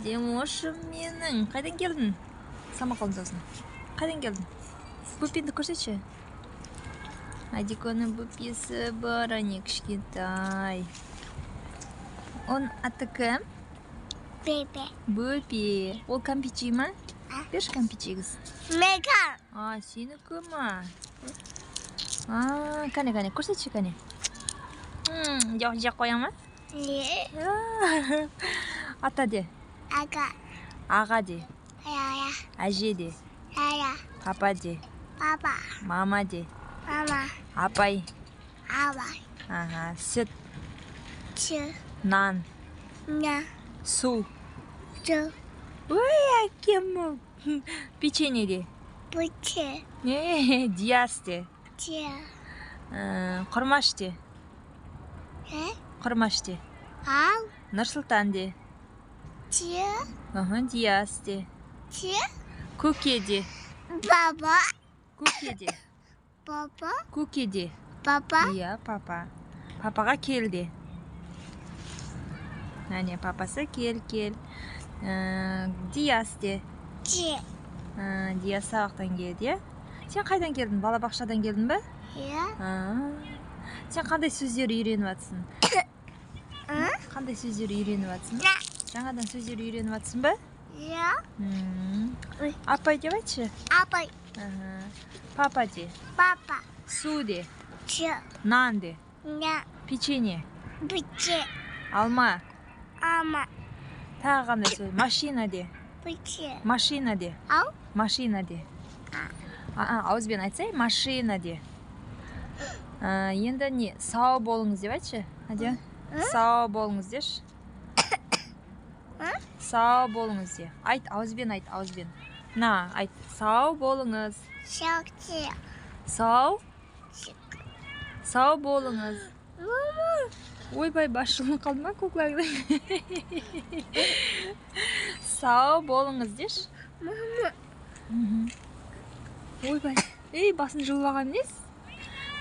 Демошым менің. Қайдан келдің? Самақалдың дауысына. Қайдан келдің? Бұппенді көрсетші. Адиконың бұппесі бар, ане кішкентай. Оның аты кім? Бұппе. Ол кәмпит жей ма? Берші кәмпит жегіз. Мега. Сенікі ма? Кәне, көрсетші кәне. Жақ қоя ма? Ата де. Аға де. Әже де. Папа де. Мама де. Апай. Сүт. Нан. Су. Ой, әкем. Печенье де. Диас де. Құрмаш де. Құрмаш де. Нұрсұлтан де. Диас де. Көке де. Көке де. Көке де. Иә, папа. Папаға кел де. Әне, папасы кел. Диас де. Диас сабақтан келді, е? Сен қайдан келдің? Балабақшадан келдің бе? Иә. Сен қандай сөздер үйреніп атсың? Қандай сөздер үйреніп атсың? Жаңадан сөздер үйреніп атсың ба? Иә. Апай деп айтшы. Апай. Папа де. Су де. Нан де. Печенье. Алма. Тағы қандай сөз? Машина де. Машина де. Машина де. Ауызбен айтсай, машина де. Енді не? Сау болыңыз деп айтшы. Әде? Сау болыңыз деш. Сау болыңыз де. Айт, ауызбен айт, ауызбен. На, айт, сау болыңыз. Сау болыңыз. Ойбай, басшылың қалды ма көклағды? Сау болыңыз деш. Ойбай, басын жылбаған нес?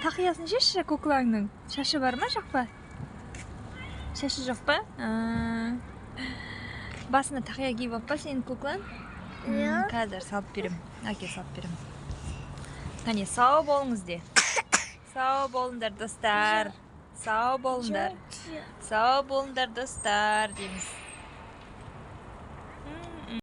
Тақиясын шешші көклағының. Шашы бар ма, жоқ па? Шашы жоқ па? Басына тақия киіп ап па сенің көклаң? Қазір салып берем. Әке салып берем. Қане, сау болыңыз де. Сау болыңдар достар. Сау болыңдар. Сау болыңдар достар дейміз.